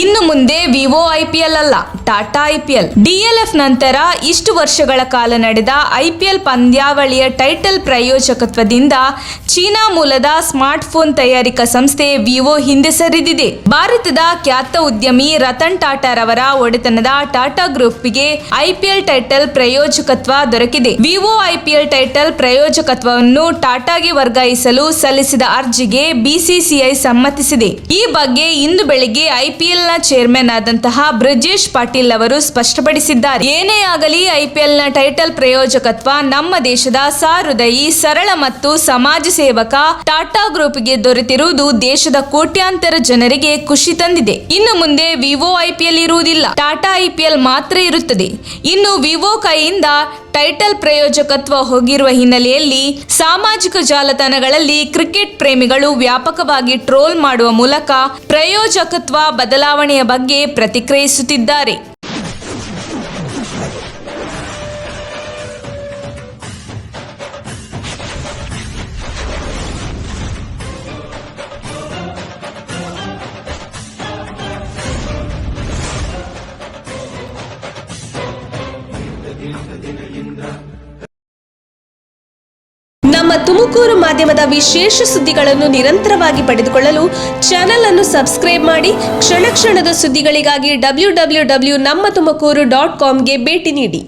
ಇನ್ನು ಮುಂದೆ Vivo IPL ಅಲ್ಲ, ಟಾಟಾ ಐಪಿಎಲ್. ಡಿಎಲ್ಎಫ್ ನಂತರ ಇಷ್ಟು ವರ್ಷಗಳ ಕಾಲ ನಡೆದ ಐಪಿಎಲ್ ಪಂದ್ಯಾವಳಿಯ ಟೈಟಲ್ ಪ್ರಾಯೋಜಕತ್ವದಿಂದ ಚೀನಾ ಮೂಲದ ಸ್ಮಾರ್ಟ್ಫೋನ್ ತಯಾರಿಕಾ ಸಂಸ್ಥೆ ವಿವೋ ಹಿಂದೆ ಸರಿದಿದೆ. ಭಾರತದ ಖ್ಯಾತ ಉದ್ಯಮಿ ರತನ್ ಟಾಟಾ ರವರ ಒಡೆತನದ ಟಾಟಾ ಗ್ರೂಪ್ಗೆ ಐಪಿಎಲ್ ಟೈಟಲ್ ಪ್ರಾಯೋಜಕತ್ವ ದೊರಕಿದೆ. ವಿವೋ ಐಪಿಎಲ್ ಟೈಟಲ್ ಪ್ರಾಯೋಜಕತ್ವವನ್ನು ಟಾಟಾಗೆ ವರ್ಗಾಯಿಸಲು ಸಲ್ಲಿಸಿದ ಅರ್ಜಿಗೆ ಬಿಸಿಸಿಐ ಸಮ್ಮತಿಸಿದೆ. ಈ ಬಗ್ಗೆ ಇಂದು ಬೆಳಿಗ್ಗೆ ಐಪಿಎಲ್ ಚೇರ್ಮನ್ ಆದಂತಹ ಬ್ರಿಜೇಶ್ ಪಾಟೀಲ್ ಅವರು ಸ್ಪಷ್ಟಪಡಿಸಿದ್ದಾರೆ. ಏನೇ ಆಗಲಿ ಐಪಿಎಲ್ ನ ಟೈಟಲ್ ಪ್ರಾಯೋಜಕತ್ವ ನಮ್ಮ ದೇಶದ ಸಹೃದಯಿ, ಸರಳ ಮತ್ತು ಸಮಾಜ ಸೇವಕ ಟಾಟಾ ಗ್ರೂಪ್ಗೆ ದೊರೆತಿರುವುದು ದೇಶದ ಕೋಟ್ಯಾಂತರ ಜನರಿಗೆ ಖುಷಿ ತಂದಿದೆ. ಇನ್ನು ಮುಂದೆ ವಿವೋ ಐಪಿಎಲ್ ಇರುವುದಿಲ್ಲ, ಟಾಟಾ ಐಪಿಎಲ್ ಮಾತ್ರ ಇರುತ್ತದೆ. ಇನ್ನು ವಿವೋ ಕೈಯಿಂದ ಟೈಟಲ್ ಪ್ರಾಯೋಜಕತ್ವ ಹೋಗಿರುವ ಹಿನ್ನೆಲೆಯಲ್ಲಿ ಸಾಮಾಜಿಕ ಜಾಲತಾಣಗಳಲ್ಲಿ ಕ್ರಿಕೆಟ್ ಪ್ರೇಮಿಗಳು ವ್ಯಾಪಕವಾಗಿ ಟ್ರೋಲ್ ಮಾಡುವ ಮೂಲಕ ಪ್ರಾಯೋಜಕತ್ವ ಬದಲಾವಣೆಯ ಬಗ್ಗೆ ಪ್ರತಿಕ್ರಿಯಿಸುತ್ತಿದ್ದಾರೆ. ನಮ್ಮ ತುಮಕೂರು ಮಾಧ್ಯಮದ ವಿಶೇಷ ಸುದ್ದಿಗಳನ್ನು ನಿರಂತರವಾಗಿ ಪಡೆದುಕೊಳ್ಳಲು ಚಾನೆಲ್ ಅನ್ನು ಸಬ್ಸ್ಕ್ರೈಬ್ ಮಾಡಿ. ಕ್ಷಣ ಕ್ಷಣದ ಸುದ್ದಿಗಳಿಗಾಗಿ www.nammathumakuru.com ಗೆ ಭೇಟಿ ನೀಡಿ.